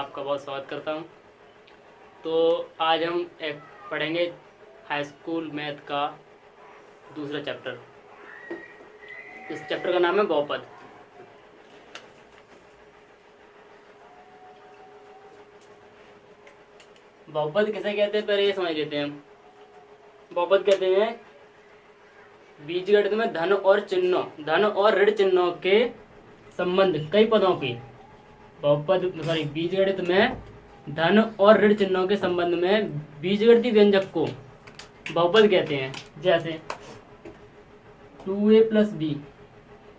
आपका बहुत स्वागत करता हूं। तो आज हम एक पढ़ेंगे हाई स्कूल मैथ का दूसरा चैप्टर। इस चैप्टर का नाम है बहुपद। बहुपद किसे कहते हैं पहले ये समझ लेते हैं हम। बहुपद कहते हैं बीजगणित में धन और ऋण चिन्हों के संबंध कई पदों की बीजगणित में धन और ऋण चिन्हों के संबंध में बीजगणितीय व्यंजक को बहुपद कहते हैं। जैसे 2a + b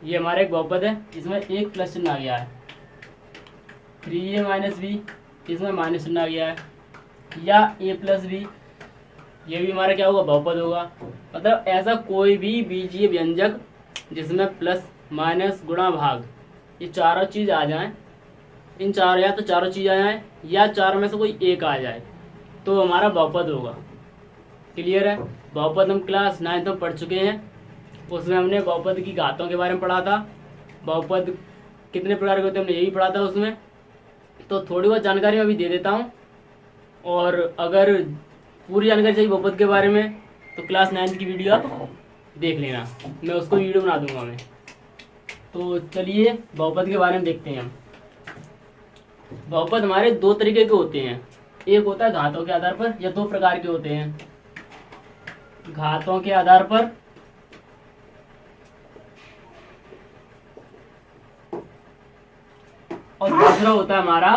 ये हमारा एक बहुपद है, इसमें एक प्लस चिन्ह आ गया है। 3a - b इसमें माइनस चिन्ह आ गया है। या a + b ये भी हमारा क्या होगा, बहुपद होगा। मतलब ऐसा कोई भी बीजीय व्यंजक जिसमें प्लस माइनस गुणा भाग ये चारों चीज आ जाएं, इन चार या तो चारों चीज आ जाए या चारों में से कोई एक आ जाए तो हमारा बहुपद होगा। क्लियर है। बहुपद हम क्लास 9 में पढ़ चुके हैं। उसमें हमने बहुपद की घातों के बारे में पढ़ा था। बहुपद कितने प्रकार के होते हैं हमने यही पढ़ा था उसमें। तो थोड़ी बहुत जानकारी मैं अभी दे देता हूँ, और अगर पूरी जानकारी चाहिए बहुपद के बारे में तो क्लास 9 की वीडियो आप देख लेना, मैं उसको वीडियो बना दूंगा मैं। तो चलिए बहुपद के बारे में देखते हैं हम। बहुपद हमारे दो तरीके के होते हैं। एक होता है घातों के आधार पर, या दो प्रकार के होते हैं, घातों के आधार पर और दूसरा होता है हमारा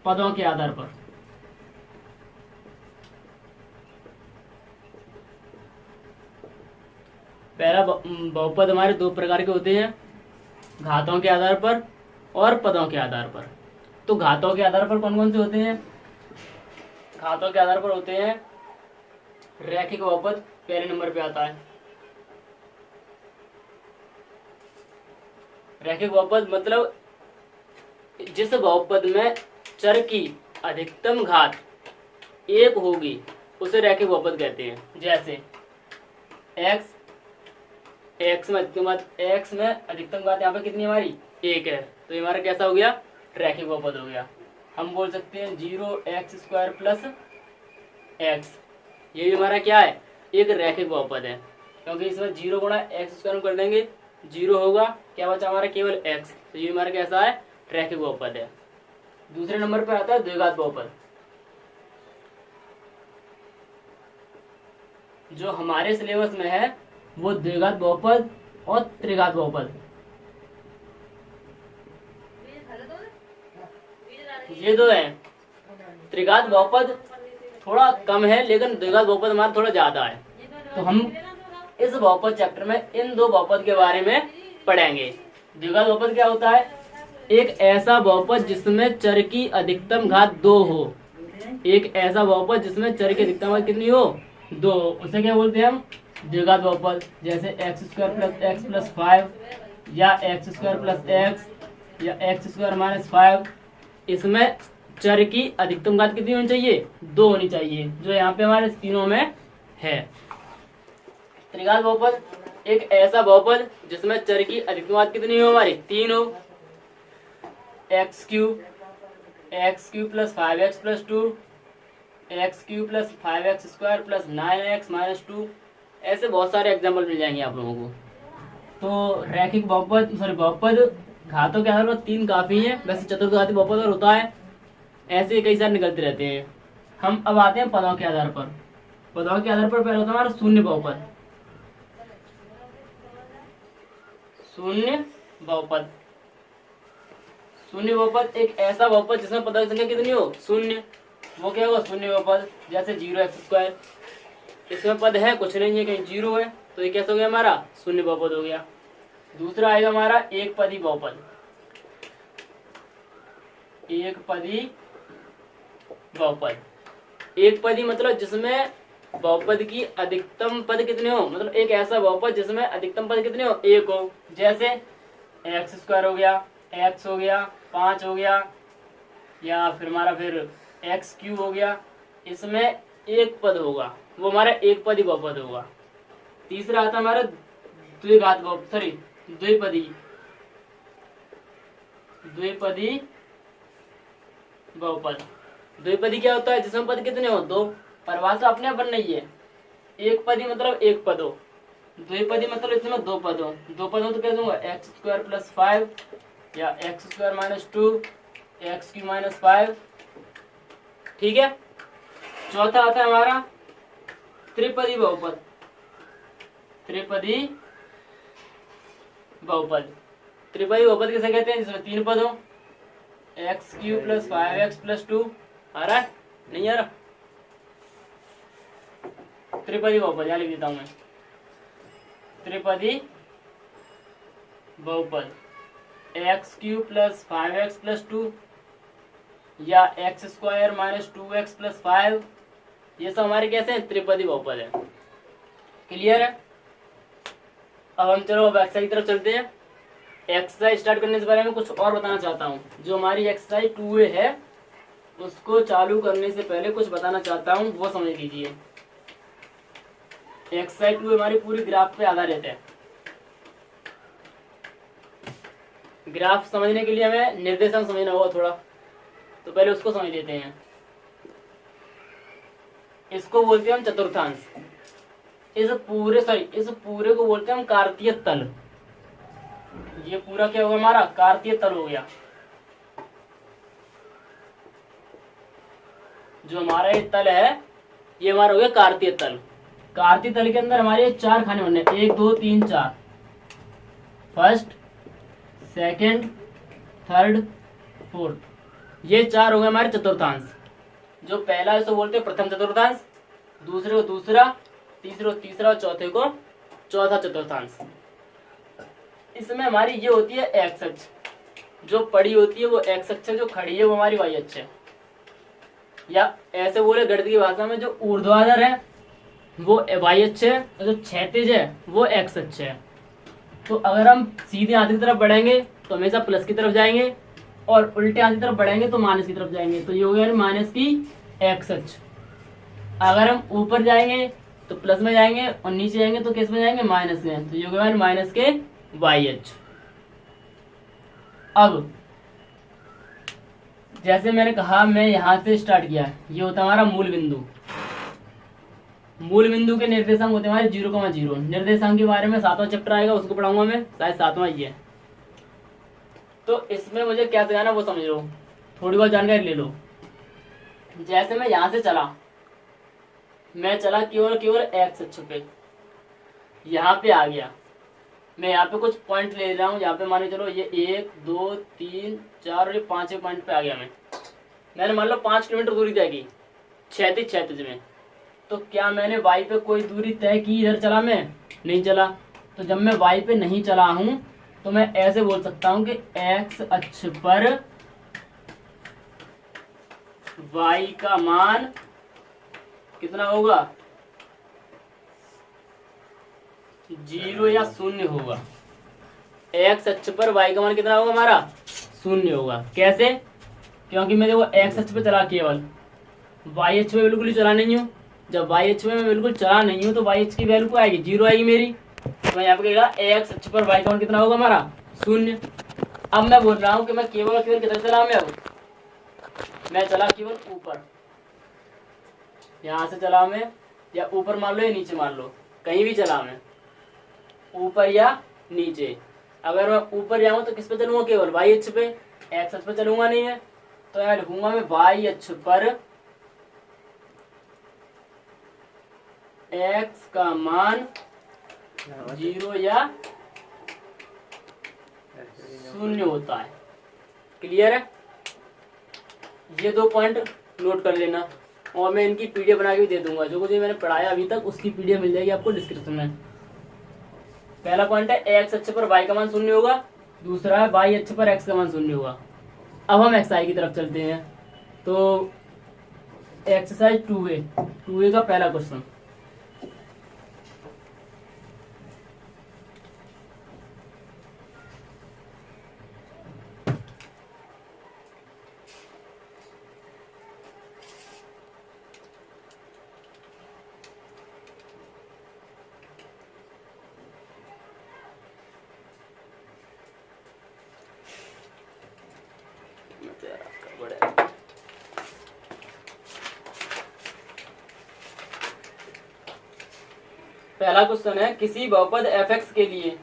पदों के आधार पर। पहला बहुपद हमारे दो प्रकार के होते हैं, घातों के आधार पर और पदों के आधार पर। तो घातों के आधार पर कौन कौन से होते हैं? घातों के आधार पर होते हैं रैखिक बहुपद, पहले नंबर पे आता है। रैखिक बहुपद मतलब जिस बहुपद में चर की अधिकतम घात एक होगी उसे रैखिक बहुपद कहते हैं। जैसे x में अधिकतम घात यहाँ पे कितनी हमारी एक है, तो ये हमारा कैसा हो गया, रैखिक बहुपद हो गया। हम बोल सकते हैं 0x² + x, ये भी हमारा क्या है, एक रैखिक बहुपद है, क्योंकि इसमें 0 × x² कर देंगे 0 होगा, क्या बचा हमारा केवल x, तो ये हमारा कैसा है, रैखिक बहुपद है। दूसरे नंबर पर आता है द्विघात बहुपद। जो हमारे सिलेबस में है वो द्विघात बहुपद और त्रिघात बहुपद, ये दो है। त्रिघात बहुपद थोड़ा कम है लेकिन द्विघात बहुपद हमारा थोड़ा ज्यादा है। तो हम इस बहुपद चैप्टर में इन दो बहुपद के बारे में पढ़ेंगे। द्विघात बहुपद क्या होता है? एक ऐसा बहुपद जिसमें चर की अधिकतम घात 2 हो। एक ऐसा बहुपद जिसमें चर की अधिकतम घात कितनी हो, 2, उसे क्या बोलते हैं हम, द्विघात बहुपद। जैसे x² + x + 5 या x² + x या x² - 5, इसमें चर की अधिकतम घात कितनी होनी चाहिए, 2 होनी चाहिए, जो यहाँ पे हमारे तीनों में है। त्रिघात बहुपद एक ऐसा बहुपद जिसमें चर की अधिकतम घात कितनी हो, हमारी 3 हो। x³ + 5x + 2, x³ + 5x² + 9x - 2, ऐसे बहुत सारे एग्जाम्पल मिल जाएंगे आप लोगों को। तो रैखिक बहुपद घातों के आधार पर 3 काफी है, वैसे चतुर्घाती बहुपद और होता है, ऐसे कई सारे निकलते रहते हैं। हम अब आते हैं पदों के आधार पर। पदों के आधार पर पहले होता है हमारा शून्य बहुपद। शून्य बहुपद एक ऐसा बहुपद जिसमें पदों की संख्या कितनी हो, शून्य, वो क्या होगा, शून्य बहुपद। जैसे 0x², इसमें पद है कुछ नहीं है, कहीं 0 है, तो ये कैसा हो गया, हमारा शून्य बहुपद हो गया। दूसरा आएगा हमारा एक पदी बहुपद। एक पदी मतलब जिसमें बहुपद की अधिकतम पद कितने हो, मतलब एक ऐसा बहुपद जिसमें अधिकतम पद कितने हो, 1 हो। जैसे x² हो गया, x हो गया, 5 हो गया, या फिर हमारा x³ हो गया, इसमें एक पद होगा, वो हमारा एक पदी बहुपद होगा। तीसरा आता है हमारा द्विपदी बहुपद। द्विपदी क्या होता है? जिसमें पद कितने हो? दो। परिभाषा अपने आप बन रही है। एक पदी मतलब एक पद हो, द्विपदी मतलब इसमें दो पद हो। दो पद हो तो क्या दूंगा? एक्स स्क्वायर प्लस 5 या x square minus 2 x Q minus 5। ठीक है। चौथा आता है हमारा त्रिपदी बहुपद। त्रिपदी बहुपद। त्रिपदी बहुपद किसे कहते हैं? जिसमें तीन पद हो, x Q plus 5x plus 2। आ रहा है? नहीं आ रहा? त्रिपदी बहुपद यहाँ लिख देता हूं मैं। त्रिपदी बहुपद x Q plus 5x plus 2 या x square minus 2x plus 5, ये सब हमारे कैसे हैं? त्रिपदी बहुपद है। क्लियर है? अब हम चलो अब एक्सरसाइज की तरफ चलते हैं। एक्सरसाइज स्टार्ट करने से पहले मैं कुछ और बताना चाहता हूँ। जो हमारी एक्सरसाइज 2A है उसको चालू करने से पहले कुछ बताना चाहता हूँ, वो समझ लीजिए। एक्सरसाइज 2 हमारी पूरी ग्राफ पे आधारित है। ग्राफ समझने के लिए हमें निर्देशांक समझना होगा थोड़ा, तो पहले उसको समझ लेते हैं। इसको बोलते हैं हम चतुर्थांश। इस पूरे को बोलते हैं हम कार्तीय तल। ये पूरा क्या होगा? हमारा कार्तीय तल हो गया। जो हमारा ये तल है ये हमारा हो गया कार्तीय तल। कार्तीय तल के अंदर हमारे चार खाने बनने, 1 2 3 4। फर्स्ट, सेकंड, थर्ड, फोर्थ, ये चार हो गए हमारे चतुर्थांश। जो पहला है उसको बोलते हैं प्रथम चतुर्थांश, दूसरे को दूसरा, तीसरे को तीसरा और चौथे को चौथा चतुर्थांश। इसमें हमारी ये होती है एक्स अक्ष, जो पड़ी होती है वो एक्स अक्ष है, जो खड़ी है वो हमारी वाई अक्ष है। या ऐसे बोले गणित की भाषा में, जो ऊर्ध्वाधर है वो वाई अक्ष है और जो क्षैतिज है वो एक्स अक्ष है। तो अगर हम सीधे हाथ की तरफ बढ़ेंगे तो हमेशा प्लस की तरफ जाएंगे, और उल्टे हाथ की तरफ बढ़ेंगे तो माइनस की तरफ जाएंगे। तो ये हो गया माइनस की एक्स अक्ष। अगर हम ऊपर जाएंगे तो प्लस में जाएंगे और नीचे जाएंगे तो किस में जाएंगे? माइनस में। तो ये हो गया माइनस के वाई अक्ष। अब जैसे मैंने कहा, मैं यहां से स्टार्ट किया, ये होता है हमारा मूल बिंदु। मूल बिंदु के निर्देशांक होते हैं हमारे 0,0। निर्देशांक के बारे में 7वां चैप्टर आएगा, उसको पढ़ाऊंगा मैं, शायद 7वां ही है। तो इसमें मुझे क्या सिखाना वो समझ लो, थोड़ी बहुत जानकारी ले लो। जैसे मैं यहां से चला, मैं चला केवल एक्स अक्ष पे, यहाँ पे आ गया। मैं यहाँ पे कुछ पॉइंट ले रहा हूँ, यहाँ पे मान चलो ये 1 2 3 4 और ये 5 पॉइंट पे आ गया। मैंने मान लो 5 किलोमीटर दूरी तय की क्षैतिज में। तो क्या मैंने वाई पे कोई दूरी तय की? इधर चला मैं? नहीं चला। तो जब मैं वाई पे नहीं चला हूं तो मैं ऐसे बोल सकता हूं कि एक्स अक्ष पर वाई का मान कितना होगा? 0 या 0 होगा। एक्स अक्ष पर वाई का मान कितना होगा हमारा? 0 होगा। कैसे? क्योंकि मैं देखो एक्स अक्ष पे चला केवल, वाई अक्ष पे बिल्कुल ही चला नहीं हूँ। जब वाई अक्ष में मैं बिल्कुल चला नहीं हूँ तो वाई अक्ष की वैल्यू क्या आएगी? 0 आएगी मेरी। तो मैं यहाँ पे कहेगा एक्स अक्ष पर वाई का मान कितना होगा हमारा? 0। अब मैं बोल रहा हूँ कि मैं केवल किधर चला? मैं चला केवल ऊपर, यहाँ से चला मैं, या ऊपर मान लो या नीचे मान लो, कहीं भी चला मैं, ऊपर या नीचे। अगर मैं ऊपर जाऊँ तो किस पे चलूंगा? केवल वाई अक्ष पे, एक्स अक्ष पे चलूंगा नहीं है। तो यार लिखूंगा मैं वाई अक्ष पर एक्स का मान 0 या 0 होता है। क्लियर है? ये 2 पॉइंट नोट कर लेना, और मैं इनकी पीडीएफ बना के भी दे दूंगा। जो कुछ मैंने पढ़ाया अभी तक उसकी पीडीएफ मिल जाएगी आपको डिस्क्रिप्शन में। पहला पॉइंट है एक्स अक्ष पर वाई का मान 0 होगा, दूसरा है वाई अक्ष पर एक्स का मान 0 होगा। अब हम एक्सरसाइज की तरफ चलते हैं। तो एक्सरसाइज 2A का पहला क्वेश्चन, पहला क्वेश्चन है, किसी बहुपद fx के लिए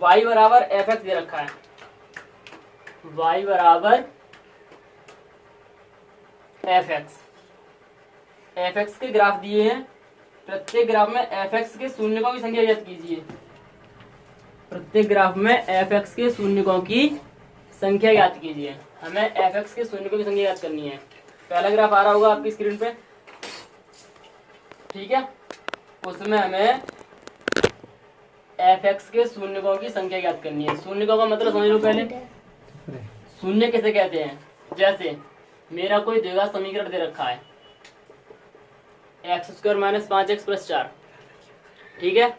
y बराबर fx दे रखा है, y बराबर fx के ग्राफ दिए हैं। प्रत्येक ग्राफ में fx के शून्यकों की संख्या ज्ञात कीजिए। प्रत्येक ग्राफ में fx के शून्यकों की संख्या ज्ञात कीजिए। हमें fx के शून्यकों की संख्या ज्ञात करनी है। पहला ग्राफ आ रहा होगा आपकी स्क्रीन पे, ठीक है। उसमें हमें fx के शून्यकों की संख्या ज्ञात करनी है। शून्यकों का मतलब समझ लो पहले। शून्य किसे कहते हैं? जैसे मेरा कोई द्विघात समीकरण दे रखा है, x² - 5x + 4, ठीक है।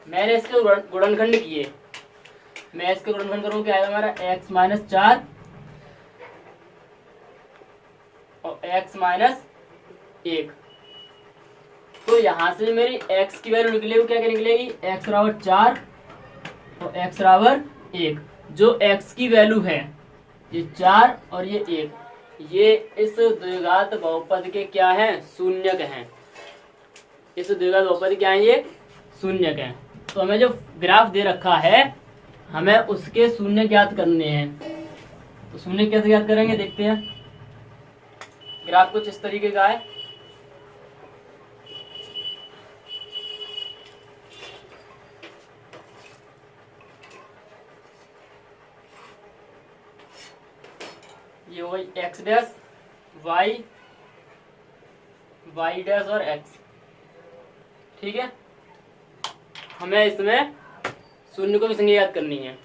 मैंने इसके गुणनखंड किए, मैं इसके गुणनखंड करूँ, क्या आएगा हमारा x - 4 और x - 1। तो यहाँ से मेरी x की वैल्यू निकलेगी, वो क्या क्या निकलेगी, x बराबर 4 और x बराबर 1। जो x की वैल्यू है ये 4 और ये 1, ये इस द्विघात बहुपद के क्या हैं, शून्यक हैं। इस द्विघात बहुपद क्या है, ये शून्यक हैं। तो हमें जो ग्राफ दे रखा है हमें उसके शून्य ज्ञात करने हैं। तो शून्य कैसे ज्ञात करेंगे देखते हैं। ग्राफ कुछ इस तरीके का है, ये वही x डैश y डैश और x, ठीक है। हमें इसमें शून्य को भी संख्या याद करनी है।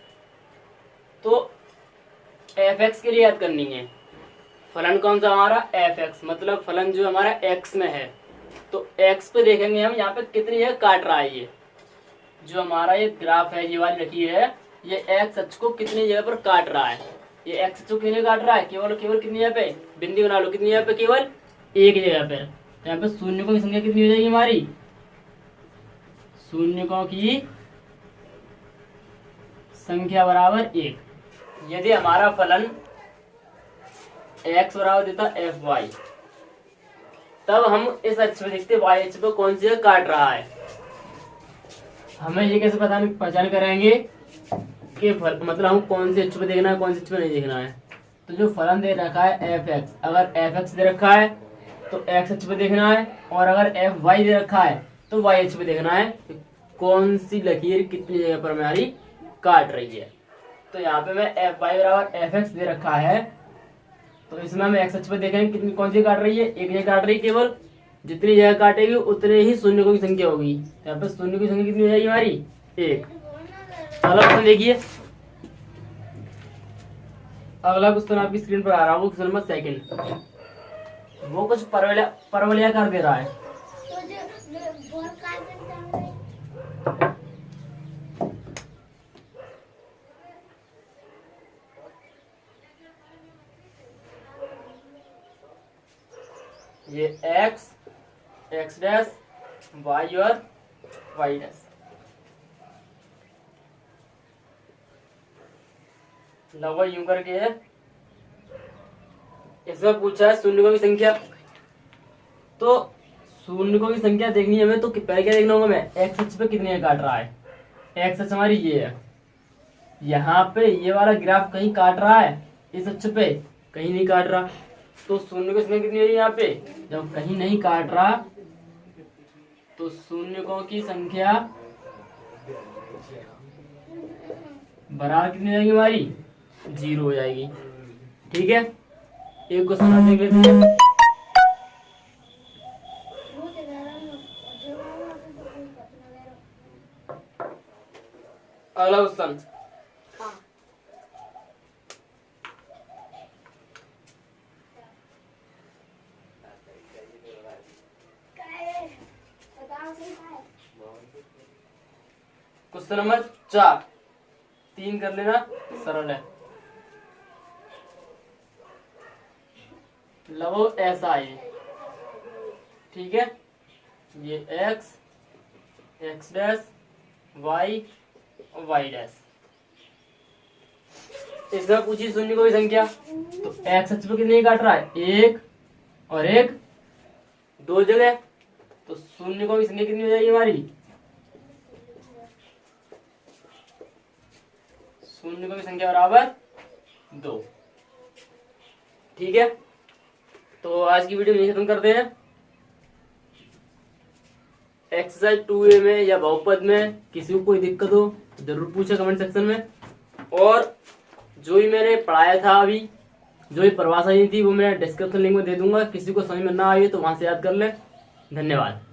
तो fx के लिए याद करनी है। फलन कौन सा हमारा, fx, मतलब फलन जो हमारा x में है। तो x पे देखेंगे हम यहाँ पे कितनी जगह काट रहा है। ये जो हमारा ये ग्राफ है, ये वाली रखी है, ये x अक्ष को कितनी जगह पर काट रहा है। ये x अक्ष को कितनी काट रहा है, केवल कितनी जगह पे, बिंदी बना लो, कितनी जगह पे, केवल एक जगह पे। तो यहाँ पे शून्यकों की संख्या कितनी हो जाएगी हमारी, शून्यकों की संख्या बराबर 1। यदि हमारा फलन x बराबर देता fy, तब हम इस अक्ष पे देखते y अक्ष पे कौन सी जगह काट रहा है। हमें ये कैसे पहचान करेंगे कि मतलब हम कौन से अक्ष पे देखना है, कौन से अक्ष पे नहीं देखना है। तो जो फलन दे रखा है fx, अगर fx दे रखा है तो x अक्ष पे देखना है, और अगर fy दे रखा है तो y अक्ष पे देखना है कौन सी लकीर कितनी जगह पर हमारी काट रही है। तो यहाँ पे मैं fy बराबर fx दे रखा है, तो इसमें हम x अक्ष पे देखेंगे कितनी कौन सी काट रही है, एक जगह काट रही है केवल। जितनी जगह काटेगी उतने ही शून्यकों की संख्या होगी। यहाँ पे शून्य की संख्या कितनी हो जाएगी हमारी, 1। अगला क्वेश्चन देखिए। अगला क्वेश्चन आपकी स्क्रीन पर आ रहा है, वो क्वेश्चन नंबर 2। वो कुछ परवलयाकार दे रहा है। ये x डैश y और y डैश, लगभग यूं करके है। इसमें पूछा है शून्यकों की संख्या। तो शून्यकों की संख्या देखनी है हमें, तो पहले क्या देखना होगा, मैं x अक्ष पे कितनी काट रहा है। x अक्ष हमारी ये है, यहाँ पे ये वाला ग्राफ कहीं काट रहा है, इस अक्ष पे कहीं नहीं काट रहा। तो शून्य की संख्या कितनी है यहाँ पे, जब कहीं नहीं काट रहा तो शून्यकों की संख्या बराबर कितनी जाएगी हमारी, 0 हो जाएगी, ठीक है। एक क्वेश्चन और देख लेते हैं। अगला क्वेश्चन, क्वेश्चन नंबर 4, 3 कर लेना, सरल है। लगभग ऐसा है, ठीक है। ये x डैश y और y डैश, इसमें पूछी शून्य को संख्या। तो x अक्ष पे कितने काट रहा है, 1 और 1, 2 जगह। तो शून्य को संख्या कितनी हो जाएगी हमारी, शून्य की संख्या बराबर 2। ठीक है, तो आज की वीडियो यहीं खत्म करते हैं। एक्सरसाइज 2A में या बहुपद में किसी को कोई दिक्कत हो जरूर पूछे कमेंट सेक्शन में। और जो भी मैंने पढ़ाया था अभी, जो भी परिभाषा थी वो मैं डिस्क्रिप्शन लिंक में दे दूंगा, किसी को समझ में ना आई तो वहां से याद कर ले। धन्यवाद।